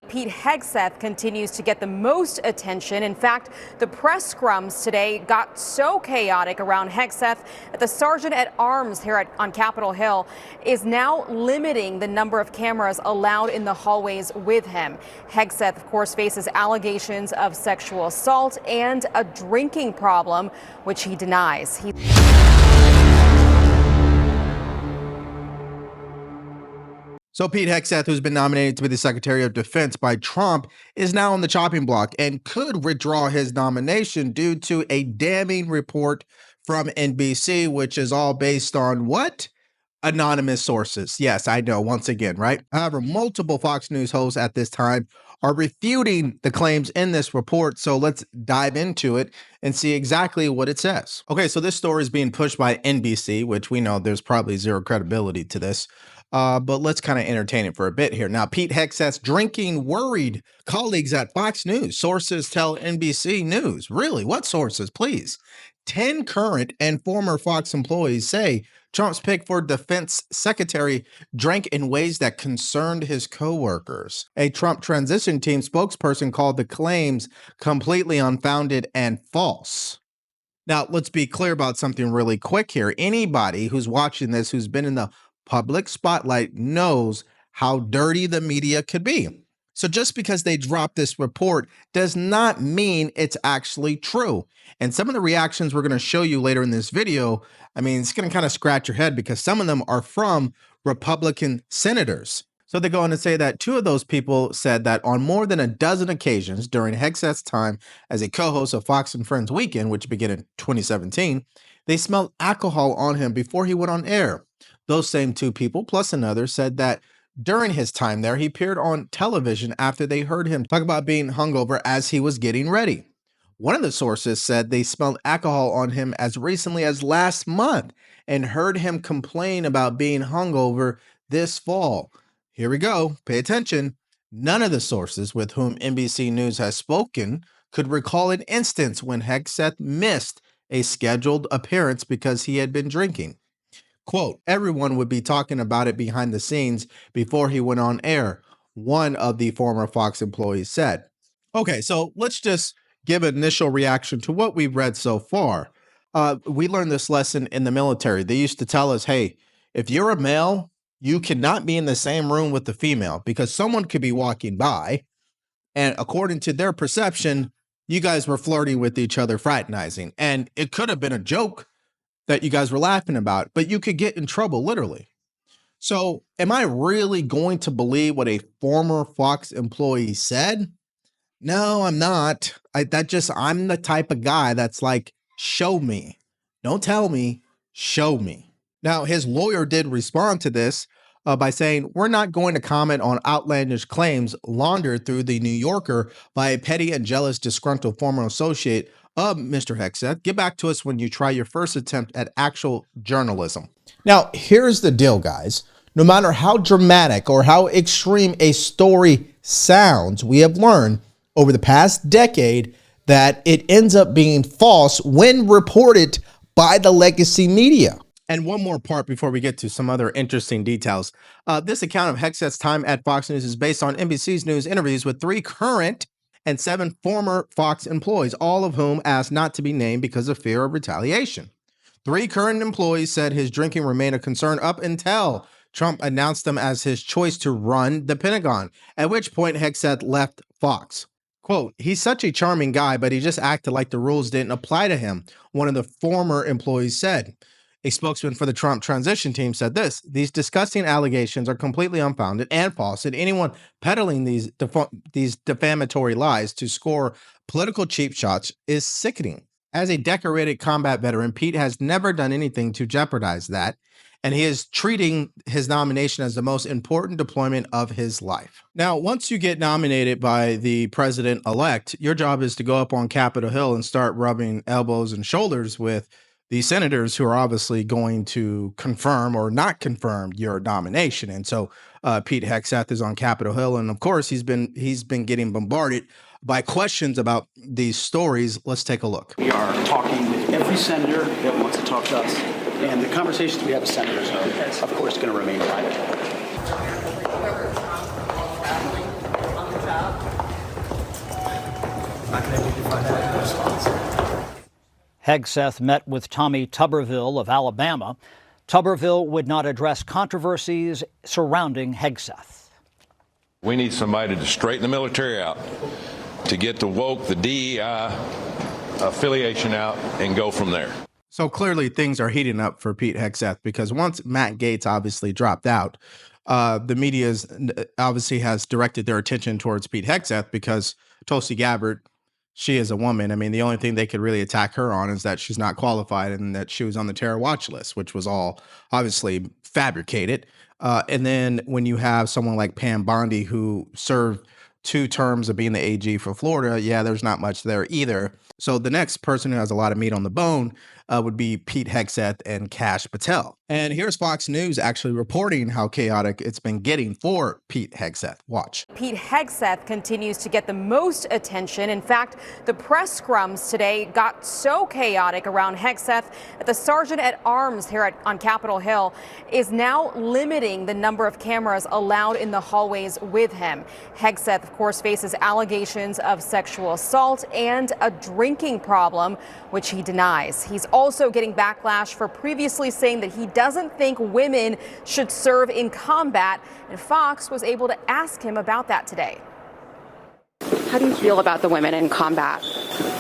Pete Hegseth continues to get the most attention. In fact, the press scrums today got so chaotic around Hegseth that the sergeant at arms here on Capitol Hill is now limiting the number of cameras allowed in the hallways with him. Hegseth, of course, faces allegations of sexual assault and a drinking problem, which he denies. So Pete Hegseth, who's been nominated to be the Secretary of Defense by Trump, is now on the chopping block and could withdraw his nomination due to a damning report from NBC, which is all based on what? Anonymous sources. Yes, I know, once again, right? However, multiple Fox News hosts at this time are refuting the claims in this report. So let's dive into it and see exactly what it says. Okay, so this story is being pushed by NBC, which we know there's probably zero credibility to this. But let's kind of entertain it for a bit here. Now, Pete Hegseth's drinking worried colleagues at Fox News. Sources tell NBC News. Really? What sources? Please. 10 current and former Fox employees say Trump's pick for defense secretary drank in ways that concerned his coworkers. A Trump transition team spokesperson called the claims completely unfounded and false. Now, let's be clear about something really quick here. Anybody who's watching this, who's been in the public spotlight, knows how dirty the media could be. So just because they dropped this report does not mean it's actually true. And some of the reactions we're going to show you later in this video, I mean, it's going to kind of scratch your head because some of them are from Republican senators. So they go on to say that two of those people said that on more than a dozen occasions during Hegseth's time as a co-host of Fox and Friends Weekend, which began in 2017, they smelled alcohol on him before he went on air. Those same two people, plus another, said that during his time there, he appeared on television after they heard him talk about being hungover as he was getting ready. One of the sources said they smelled alcohol on him as recently as last month and heard him complain about being hungover this fall. Here we go. Pay attention. None of the sources with whom NBC News has spoken could recall an instance when Hegseth missed a scheduled appearance because he had been drinking. Quote, everyone would be talking about it behind the scenes before he went on air, one of the former Fox employees said. Okay, so let's just give an initial reaction to what we've read so far. We learned this lesson in the military. They used to tell us, hey, if you're a male, you cannot be in the same room with the female because someone could be walking by, and according to their perception, you guys were flirting with each other, fraternizing. And it could have been a joke that you guys were laughing about, but you could get in trouble, literally. So am I really going to believe what a former Fox employee said? No, I'm not. I'm the type of guy that's like, show me. Don't tell me, show me. Now, his lawyer did respond to this by saying, we're not going to comment on outlandish claims laundered through the New Yorker by a petty and jealous disgruntled former associate of Mr. Hegseth. Get back to us when you try your first attempt at actual journalism. Now, here's the deal, guys. No matter how dramatic or how extreme a story sounds, we have learned over the past decade that it ends up being false when reported by the legacy media. And one more part before we get to some other interesting details. This account of Hegseth's time at Fox News is based on NBC's news interviews with 3 current and 7 former Fox employees, all of whom asked not to be named because of fear of retaliation. 3 current employees said his drinking remained a concern up until Trump announced them as his choice to run the Pentagon, at which point Hegseth left Fox. Quote, he's such a charming guy, but he just acted like the rules didn't apply to him, one of the former employees said. A spokesman for the Trump transition team said this, these disgusting allegations are completely unfounded and false, and anyone peddling these defamatory lies to score political cheap shots is sickening. As a decorated combat veteran, Pete has never done anything to jeopardize that, and he is treating his nomination as the most important deployment of his life. Now, once you get nominated by the president-elect, your job is to go up on Capitol Hill and start rubbing elbows and shoulders with the senators who are obviously going to confirm or not confirm your nomination. And so Pete Hegseth is on Capitol Hill. And of course, he's been getting bombarded by questions about these stories. Let's take a look. We are talking with every senator that wants to talk to us. And the conversations we have with senators are, of course, going to remain private. response. Hegseth met with Tommy Tuberville of Alabama. Tuberville would not address controversies surrounding Hegseth. We need somebody to straighten the military out, to get the woke, the DEI affiliation out, and go from there. So clearly things are heating up for Pete Hegseth, because once Matt Gaetz obviously dropped out, the media obviously has directed their attention towards Pete Hegseth, because Tulsi Gabbard, she is a woman. I mean, the only thing they could really attack her on is that she's not qualified and that she was on the terror watch list, which was all obviously fabricated. And then when you have someone like Pam Bondi, who served 2 terms of being the AG for Florida, yeah, there's not much there either. So the next person who has a lot of meat on the bone would be Pete Hegseth and Kash Patel. And here's Fox News actually reporting how chaotic it's been getting for Pete Hegseth. Watch. Pete Hegseth continues to get the most attention. In fact, the press scrums today got so chaotic around Hegseth that the sergeant at arms here on Capitol Hill is now limiting the number of cameras allowed in the hallways with him. Hegseth, of course, faces allegations of sexual assault and a drinking problem, which he denies. He's also getting backlash for previously saying that he doesn't think women should serve in combat, and Fox was able to ask him about that today. How do you feel about the women in combat?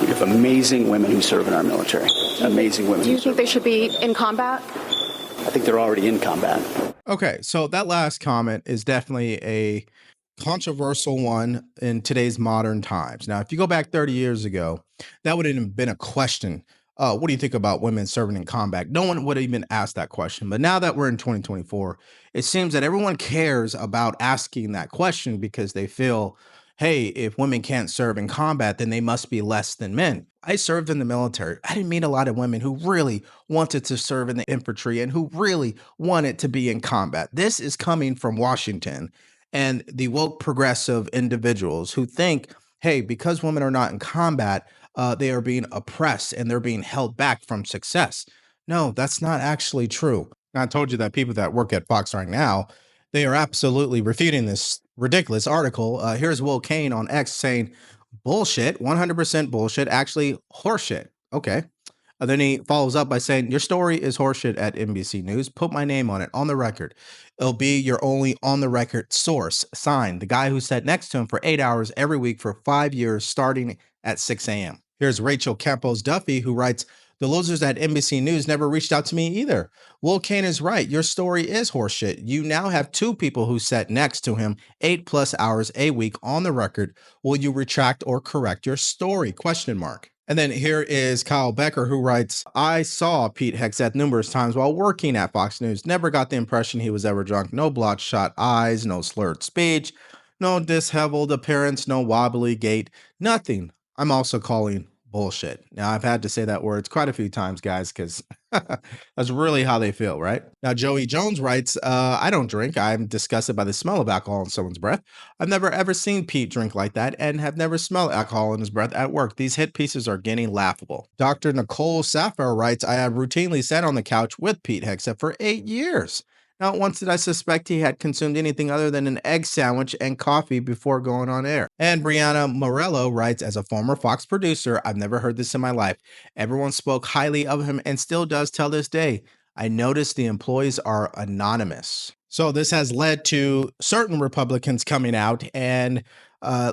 We have amazing women who serve in our military. Amazing women. Do you think they should be in combat? I think they're already in combat. Okay, so that last comment is definitely a controversial one in today's modern times. Now, if you go back 30 years ago, that would have been a question. What do you think about women serving in combat? No one would even ask that question. But now that we're in 2024, it seems that everyone cares about asking that question, because they feel, hey, if women can't serve in combat, then they must be less than men. I served in the military. I didn't meet a lot of women who really wanted to serve in the infantry and who really wanted to be in combat. This is coming from Washington and the woke progressive individuals who think, hey, because women are not in combat, they are being oppressed and they're being held back from success. No, that's not actually true. I told you that people that work at Fox right now, they are absolutely refuting this ridiculous article. Here's Will Cain on X saying, bullshit, 100% bullshit, actually horseshit. Okay. Then he follows up by saying, your story is horseshit at NBC News. Put my name on it, on the record. It'll be your only on the record source. Signed, the guy who sat next to him for 8 hours every week for 5 years, starting at 6 a.m. Here's Rachel Campos Duffy, who writes, the losers at NBC News never reached out to me either. Will Cain is right. Your story is horseshit. You now have 2 people who sat next to him 8+ hours a week on the record. Will you retract or correct your story? ? And then here is Kyle Becker, who writes, I saw Pete Hegseth numerous times while working at Fox News. Never got the impression he was ever drunk. No bloodshot eyes, no slurred speech, no disheveled appearance, no wobbly gait, nothing. I'm also calling bullshit. Now, I've had to say that word quite a few times, guys, because that's really how they feel, right? Now, Joey Jones writes, I don't drink. I'm disgusted by the smell of alcohol in someone's breath. I've never ever seen Pete drink like that and have never smelled alcohol in his breath at work. These hit pieces are getting laughable. Dr. Nicole Safar writes, I have routinely sat on the couch with Pete Hegseth for 8 years. Not once did I suspect he had consumed anything other than an egg sandwich and coffee before going on air. And Brianna Morello writes, as a former Fox producer, I've never heard this in my life. Everyone spoke highly of him and still does till this day. I noticed the employees are anonymous. So this has led to certain Republicans coming out and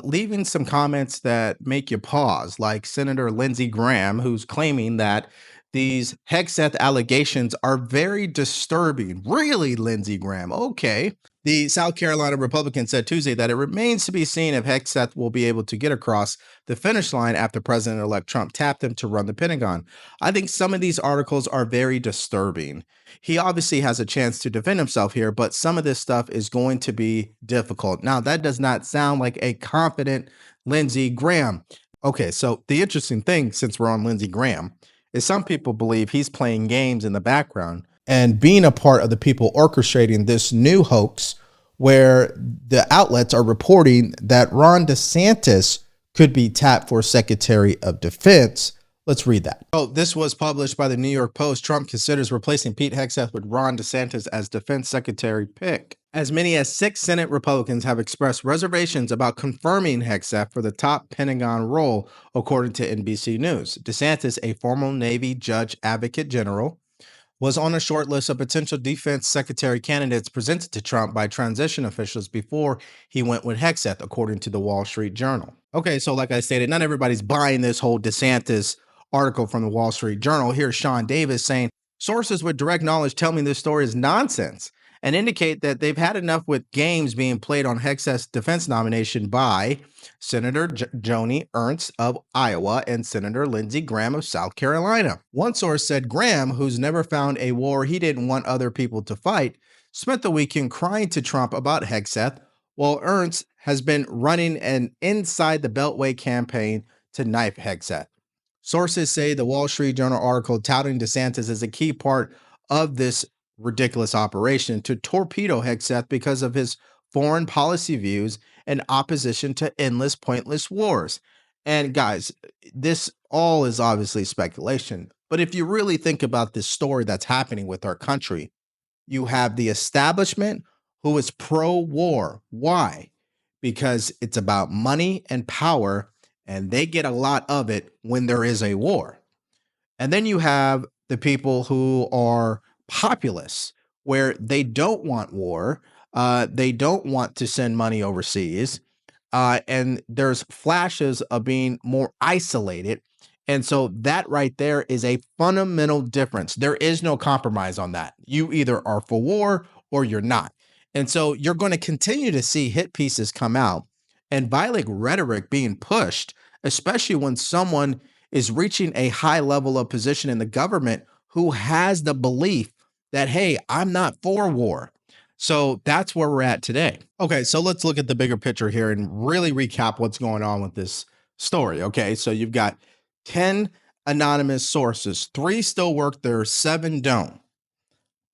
leaving some comments that make you pause, like Senator Lindsey Graham, who's claiming that these Hegseth allegations are very disturbing. Really, Lindsey Graham? Okay. The South Carolina Republican said Tuesday that it remains to be seen if Hegseth will be able to get across the finish line after President-elect Trump tapped him to run the Pentagon. I think some of these articles are very disturbing. He obviously has a chance to defend himself here, but some of this stuff is going to be difficult. Now, that does not sound like a confident Lindsey Graham. Okay, so the interesting thing, since we're on Lindsey Graham, is some people believe he's playing games in the background and being a part of the people orchestrating this new hoax where the outlets are reporting that Ron DeSantis could be tapped for Secretary of Defense Let's read that. Oh, this was published by the New York Post. Trump considers replacing Pete Hegseth with Ron DeSantis as defense secretary pick. As many as 6 Senate Republicans have expressed reservations about confirming Hegseth for the top Pentagon role, according to NBC News. DeSantis, a former Navy judge advocate general, was on a short list of potential defense secretary candidates presented to Trump by transition officials before he went with Hegseth, according to the Wall Street Journal. Okay, so like I stated, not everybody's buying this whole DeSantis article from the Wall Street Journal. Here's Sean Davis saying, sources with direct knowledge tell me this story is nonsense and indicate that they've had enough with games being played on Hegseth's defense nomination by Senator Joni Ernst of Iowa and Senator Lindsey Graham of South Carolina. One source said Graham, who's never found a war he didn't want other people to fight, spent the weekend crying to Trump about Hegseth, while Ernst has been running an inside the Beltway campaign to knife Hegseth. Sources say the Wall Street Journal article touting DeSantis is a key part of this ridiculous operation to torpedo Hegseth because of his foreign policy views and opposition to endless, pointless wars. And guys, this all is obviously speculation. But if you really think about this story that's happening with our country, you have the establishment who is pro-war. Why? Because it's about money and power, and they get a lot of it when there is a war. And then you have the people who are populists, where they don't want war, they don't want to send money overseas, and there's flashes of being more isolated. And so that right there is a fundamental difference. There is no compromise on that. You either are for war or you're not. And so you're going to continue to see hit pieces come out and violent rhetoric being pushed, especially when someone is reaching a high level of position in the government who has the belief that, hey, I'm not for war. So that's where we're at today. Okay, so let's look at the bigger picture here and really recap what's going on with this story. Okay, so you've got 10 anonymous sources, 3 still work there, 7 don't.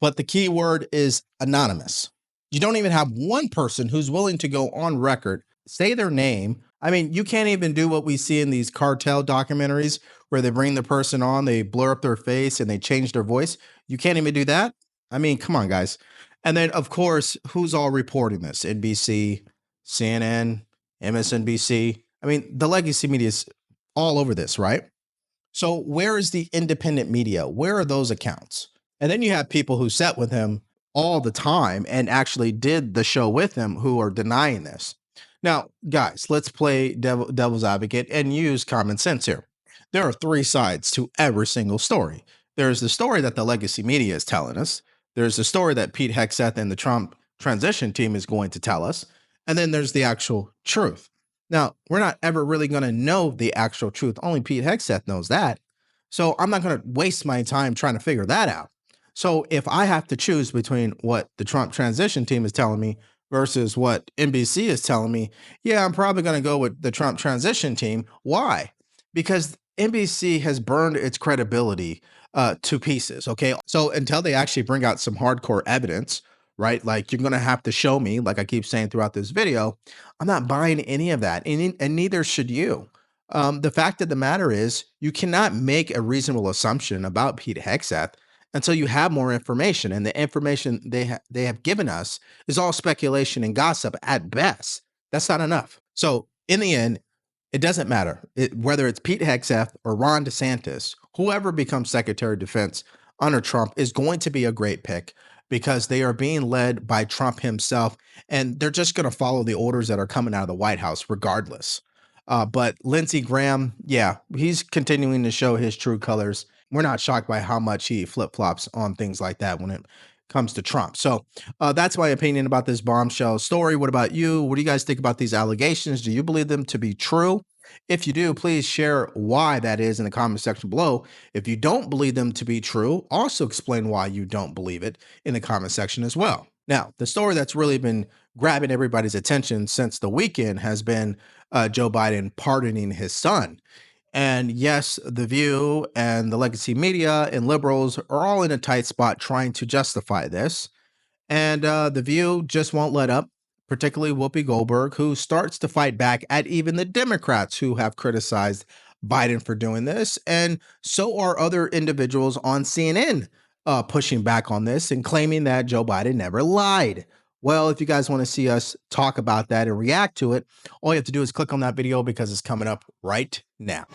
But the key word is anonymous. You don't even have one person who's willing to go on record, say their name. I mean, you can't even do what we see in these cartel documentaries where they bring the person on, they blur up their face and they change their voice. You can't even do that. I mean, come on, guys. And then, of course, who's all reporting this? NBC, CNN, MSNBC. I mean, the legacy media is all over this, right? So where is the independent media? Where are those accounts? And then you have people who sat with him all the time and actually did the show with him who are denying this. Now, guys, let's play devil's advocate and use common sense here. There are 3 sides to every single story. There's the story that the legacy media is telling us. There's the story that Pete Hegseth and the Trump transition team is going to tell us. And then there's the actual truth. Now, we're not ever really going to know the actual truth. Only Pete Hegseth knows that. So I'm not going to waste my time trying to figure that out. So if I have to choose between what the Trump transition team is telling me versus what NBC is telling me, yeah, I'm probably going to go with the Trump transition team. Why? Because NBC has burned its credibility to pieces. Okay. So until they actually bring out some hardcore evidence, right? Like, you're going to have to show me, like I keep saying throughout this video, I'm not buying any of that. And neither should you. The fact of the matter is, you cannot make a reasonable assumption about Pete Hegseth until you have more information. And the information they have given us is all speculation and gossip at best. That's not enough. So in the end, it doesn't matter whether it's Pete Hegseth or Ron DeSantis. Whoever becomes Secretary of Defense under Trump is going to be a great pick because they are being led by Trump himself, and they're just going to follow the orders that are coming out of the White House regardless. But Lindsey Graham, yeah, he's continuing to show his true colors. We're not shocked by how much he flip-flops on things like that when it comes to Trump. So that's my opinion about this bombshell story. What about you? What do you guys think about these allegations? Do you believe them to be true? If you do, please share why that is in the comment section below. If you don't believe them to be true, also explain why you don't believe it in the comment section as well. Now, the story that's really been grabbing everybody's attention since the weekend has been Joe Biden pardoning his son. And yes, The View and the legacy media and liberals are all in a tight spot trying to justify this. And The View just won't let up, particularly Whoopi Goldberg, who starts to fight back at even the Democrats who have criticized Biden for doing this. And so are other individuals on CNN pushing back on this and claiming that Joe Biden never lied. Well, if you guys want to see us talk about that and react to it, all you have to do is click on that video because it's coming up right now.